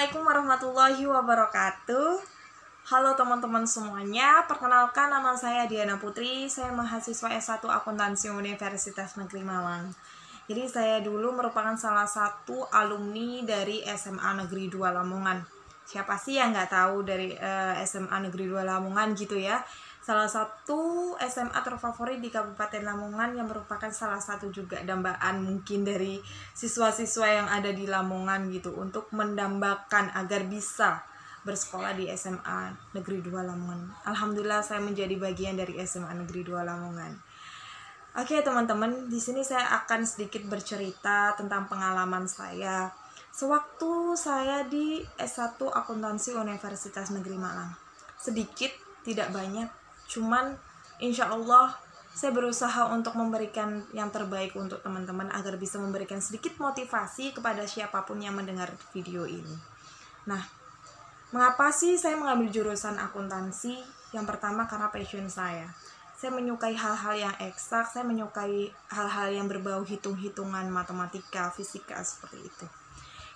Assalamualaikum warahmatullahi wabarakatuh. Halo teman-teman semuanya, perkenalkan nama saya Diana Putri. Saya mahasiswa S1 Akuntansi Universitas Negeri Malang. Jadi saya dulu merupakan salah satu alumni dari SMA Negeri 2 Lamongan. Siapa sih yang nggak tahu dari SMA Negeri 2 Lamongan gitu ya. Salah satu SMA terfavorit di Kabupaten Lamongan yang merupakan salah satu juga dambaan mungkin dari siswa-siswa yang ada di Lamongan gitu, untuk mendambakan agar bisa bersekolah di SMA Negeri 2 Lamongan. Alhamdulillah saya menjadi bagian dari SMA Negeri 2 Lamongan. Oke teman-teman, di sini saya akan sedikit bercerita tentang pengalaman saya sewaktu saya di S1 Akuntansi Universitas Negeri Malang. Sedikit, tidak banyak, cuman insya Allah saya berusaha untuk memberikan yang terbaik untuk teman-teman agar bisa memberikan sedikit motivasi kepada siapapun yang mendengar video ini. Nah, mengapa sih saya mengambil jurusan akuntansi? Yang pertama karena passion saya. Saya menyukai hal-hal yang eksak, saya menyukai hal-hal yang berbau hitung-hitungan, matematika, fisika, seperti itu.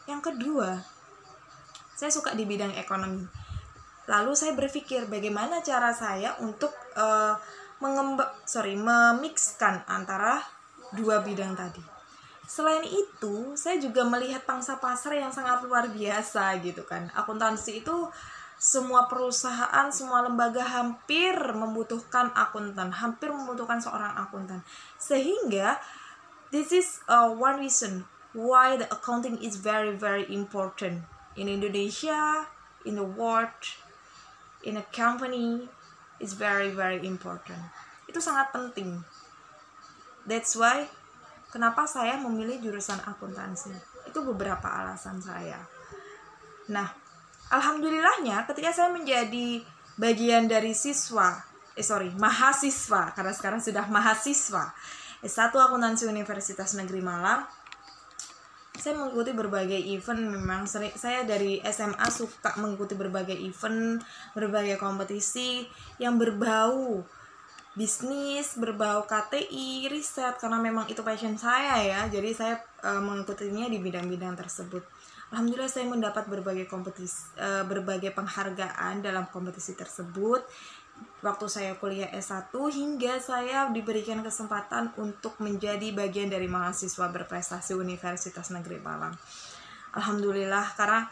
Yang kedua, saya suka di bidang ekonomi. Lalu saya berpikir bagaimana cara saya untuk memixkan antara dua bidang tadi. Selain itu, saya juga melihat pangsa pasar yang sangat luar biasa gitu kan. Akuntansi itu semua perusahaan, semua lembaga hampir membutuhkan akuntan, hampir membutuhkan seorang akuntan. Sehingga this is one reason why the accounting is very very important in Indonesia, in the world, in a company. Is very very important. Itu sangat penting. That's why kenapa saya memilih jurusan akuntansi. Itu beberapa alasan saya. Nah, alhamdulillahnya ketika saya menjadi bagian dari mahasiswa, karena sekarang sudah mahasiswa S1 Akuntansi Universitas Negeri Malang, saya mengikuti berbagai event. Memang saya dari SMA suka mengikuti berbagai event, berbagai kompetisi yang berbau bisnis, berbau KTI, riset, karena memang itu passion saya ya. Jadi saya mengikutinya di bidang-bidang tersebut. Alhamdulillah saya mendapat berbagai penghargaan dalam kompetisi tersebut waktu saya kuliah S1, hingga saya diberikan kesempatan untuk menjadi bagian dari mahasiswa berprestasi Universitas Negeri Malang. Alhamdulillah, karena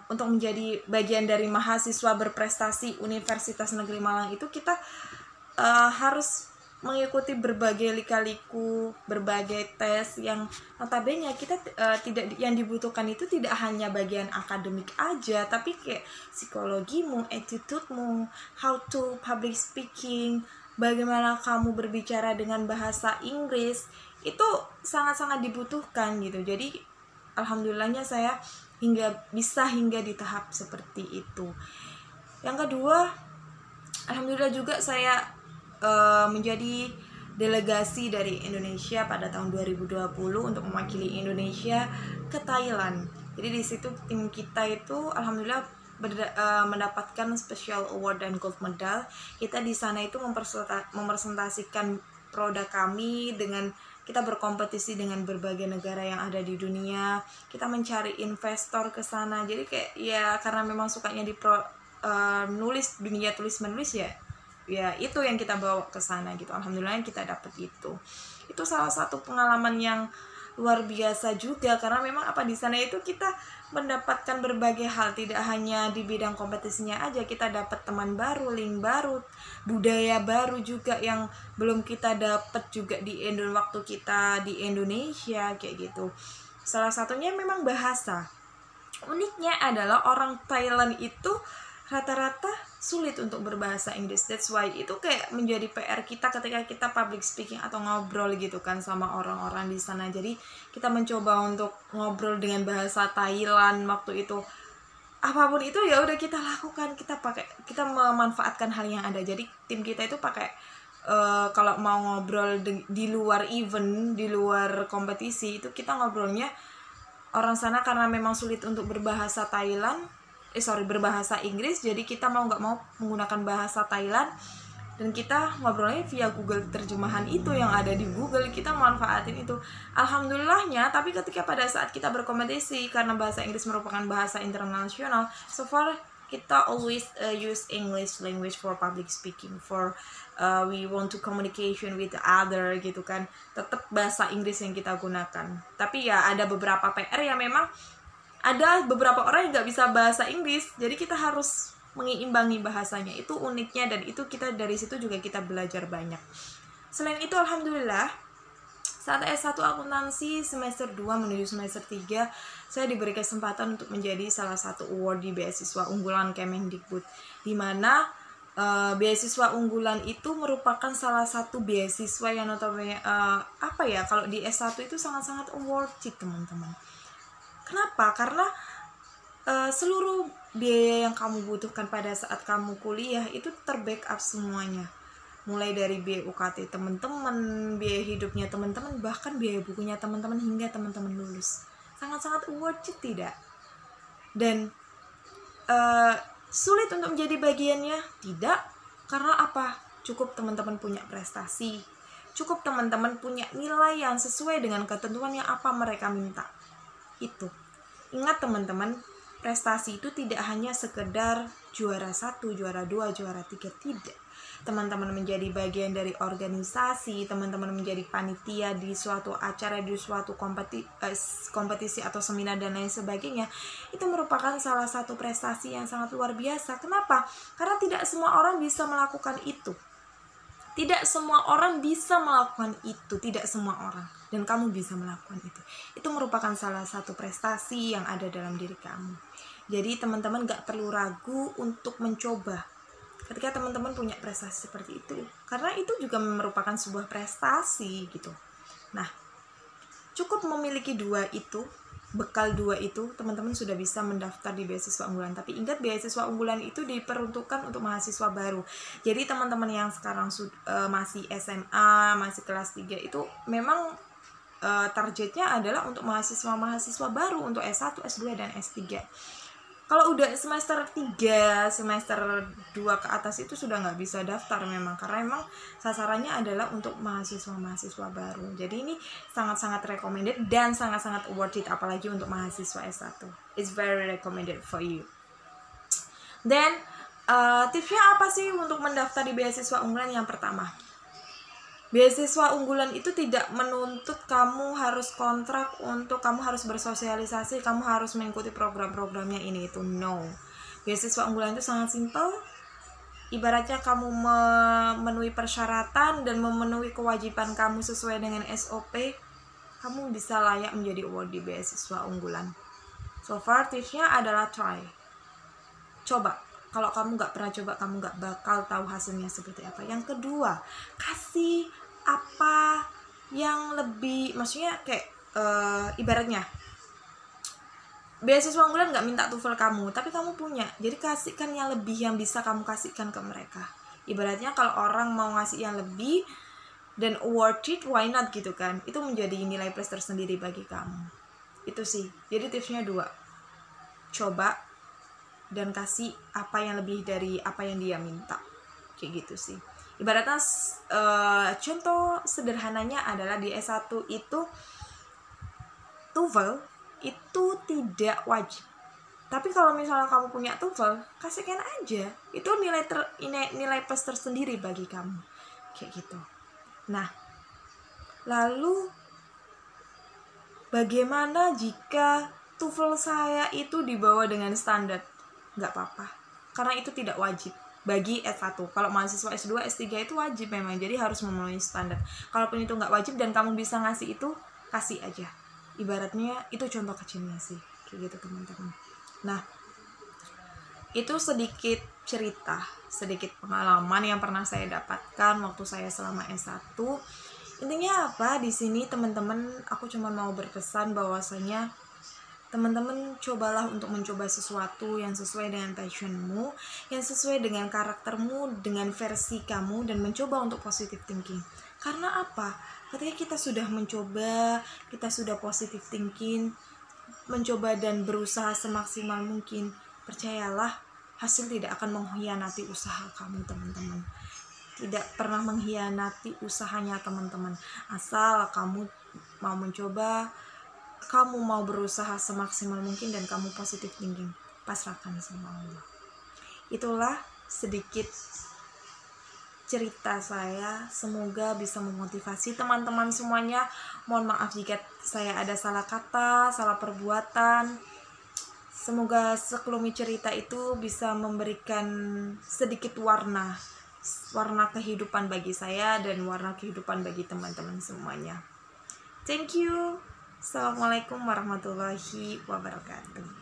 untuk menjadi bagian dari mahasiswa berprestasi Universitas Negeri Malang itu kita harus mengikuti berbagai lika-liku, berbagai tes yang notabene kita tidak, yang dibutuhkan itu tidak hanya bagian akademik aja, tapi kayak psikologimu, attitude-mu, how to public speaking, bagaimana kamu berbicara dengan bahasa Inggris, itu sangat-sangat dibutuhkan gitu. Jadi alhamdulillahnya saya bisa hingga di tahap seperti itu. Yang kedua, alhamdulillah juga saya menjadi delegasi dari Indonesia pada tahun 2020 untuk mewakili Indonesia ke Thailand. Jadi di situ tim kita itu alhamdulillah mendapatkan special award dan gold medal. Kita di sana itu mempresentasikan produk kami, dengan kita berkompetisi dengan berbagai negara yang ada di dunia. Kita mencari investor ke sana. Jadi kayak ya karena memang sukanya di nulis, dunia tulis menulis ya itu yang kita bawa ke sana gitu. Alhamdulillah kita dapat itu salah satu pengalaman yang luar biasa juga, karena memang di sana itu kita mendapatkan berbagai hal, tidak hanya di bidang kompetisinya aja, kita dapat teman baru, link baru, budaya baru juga yang belum kita dapat juga waktu kita di Indonesia kayak gitu. Salah satunya memang bahasa. Uniknya adalah orang Thailand itu rata-rata sulit untuk berbahasa Inggris. That's why itu kayak menjadi PR kita ketika kita public speaking atau ngobrol gitu kan sama orang-orang di sana. Jadi kita mencoba untuk ngobrol dengan bahasa Thailand waktu itu. Apapun itu ya udah kita lakukan, kita memanfaatkan hal yang ada. Jadi tim kita itu pakai kalau mau ngobrol di luar event, di luar kompetisi, itu kita ngobrolnya orang sana karena memang sulit untuk berbahasa berbahasa Inggris, jadi kita mau nggak mau menggunakan bahasa Thailand, dan kita ngobrolnya via Google terjemahan itu yang ada di Google, kita manfaatin itu. Alhamdulillahnya, tapi ketika pada saat kita berkompetisi, karena bahasa Inggris merupakan bahasa internasional, so far kita always use English language for public speaking, for we want to communication with other gitu kan, tetap bahasa Inggris yang kita gunakan. Tapi ya ada beberapa PR yang memang ada beberapa orang yang nggak bisa bahasa Inggris, jadi kita harus menyeimbangi bahasanya. Itu uniknya, dan itu kita dari situ juga kita belajar banyak. Selain itu alhamdulillah, saat S1 akuntansi semester 2 menuju semester 3, saya diberi kesempatan untuk menjadi salah satu awardee beasiswa unggulan Kemendikbud, di mana beasiswa unggulan itu merupakan salah satu beasiswa yang notabene kalau di S1 itu sangat-sangat worth it, teman-teman. Kenapa? Karena seluruh biaya yang kamu butuhkan pada saat kamu kuliah itu terbackup semuanya, mulai dari biaya UKT teman-teman, biaya hidupnya teman-teman, bahkan biaya bukunya teman-teman, hingga teman-teman lulus. Sangat-sangat worth it, tidak? Dan sulit untuk menjadi bagiannya? Tidak. Karena apa? Cukup teman-teman punya prestasi, cukup teman-teman punya nilai yang sesuai dengan ketentuan yang apa mereka minta. Itu. Ingat teman-teman, prestasi itu tidak hanya sekedar juara 1, juara 2, juara 3, tidak. Teman-teman menjadi bagian dari organisasi, teman-teman menjadi panitia di suatu acara, di suatu kompetisi atau seminar dan lain sebagainya, itu merupakan salah satu prestasi yang sangat luar biasa. Kenapa? Karena tidak semua orang bisa melakukan itu. Tidak semua orang bisa melakukan itu, tidak semua orang. Dan kamu bisa melakukan itu. Itu merupakan salah satu prestasi yang ada dalam diri kamu. Jadi teman-teman gak perlu ragu untuk mencoba ketika teman-teman punya prestasi seperti itu. Karena itu juga merupakan sebuah prestasi gitu. Nah, cukup memiliki dua itu, bekal dua itu, teman-teman sudah bisa mendaftar di beasiswa unggulan. Tapi ingat, beasiswa unggulan itu diperuntukkan untuk mahasiswa baru. Jadi teman-teman yang sekarang masih SMA, masih kelas 3 itu memang targetnya adalah untuk mahasiswa-mahasiswa baru untuk S1, S2, dan S3. Kalau udah semester 3, semester 2 ke atas itu sudah nggak bisa daftar memang, karena memang sasarannya adalah untuk mahasiswa-mahasiswa baru. Jadi ini sangat-sangat recommended dan sangat-sangat worth it, apalagi untuk mahasiswa S1. It's very recommended for you. Then, tipsnya apa sih untuk mendaftar di beasiswa unggulan? Yang pertama, beasiswa unggulan itu tidak menuntut kamu harus kontrak untuk kamu harus bersosialisasi, kamu harus mengikuti program-programnya ini itu. No. Beasiswa unggulan itu sangat simpel. Ibaratnya kamu memenuhi persyaratan dan memenuhi kewajiban kamu sesuai dengan SOP, kamu bisa layak menjadi awardee beasiswa unggulan. So far tipsnya adalah try. Coba. Kalau kamu nggak pernah coba, kamu nggak bakal tahu hasilnya seperti apa. Yang kedua, kasih apa yang lebih, maksudnya kayak ibaratnya beasiswa unggulan nggak minta TOEFL kamu, tapi kamu punya, jadi kasihkan yang lebih yang bisa kamu kasihkan ke mereka. Ibaratnya kalau orang mau ngasih yang lebih dan worth it, why not gitu kan, itu menjadi nilai plus tersendiri bagi kamu. Itu sih, jadi tipsnya 2, coba dan kasih apa yang lebih dari apa yang dia minta, kayak gitu sih. Ibaratnya contoh sederhananya adalah di S1 itu TOEFL itu tidak wajib. Tapi kalau misalnya kamu punya TOEFL, kasihkan aja. Itu nilai plus tersendiri bagi kamu. Kayak gitu. Nah, lalu bagaimana jika TOEFL saya itu dibawa dengan standar? Nggak apa-apa. Karena itu tidak wajib bagi S1. Kalau mahasiswa S2, S3 itu wajib memang, jadi harus memenuhi standar. Kalaupun itu nggak wajib dan kamu bisa ngasih itu, kasih aja. Ibaratnya itu contoh kecilnya sih, kayak gitu teman-teman. Nah, itu sedikit cerita, sedikit pengalaman yang pernah saya dapatkan waktu saya selama S1. Intinya apa di sini teman-teman, aku cuma mau berpesan bahwasanya teman-teman cobalah untuk mencoba sesuatu yang sesuai dengan passionmu, yang sesuai dengan karaktermu, dengan versi kamu, dan mencoba untuk positive thinking. Karena apa? Ketika kita sudah mencoba, kita sudah positive thinking, mencoba dan berusaha semaksimal mungkin, percayalah hasil tidak akan mengkhianati usaha kamu teman-teman. tidak pernah mengkhianati usahanya teman-teman. Asal kamu mau mencoba, kamu mau berusaha semaksimal mungkin, dan kamu positif thinking, pasrahkan sama Allah. Itulah sedikit cerita saya, semoga bisa memotivasi teman-teman semuanya. Mohon maaf jika saya ada salah kata, salah perbuatan. Semoga sekelumit cerita itu bisa memberikan sedikit warna kehidupan bagi saya dan warna kehidupan bagi teman-teman semuanya. Thank you. Assalamualaikum warahmatullahi wabarakatuh.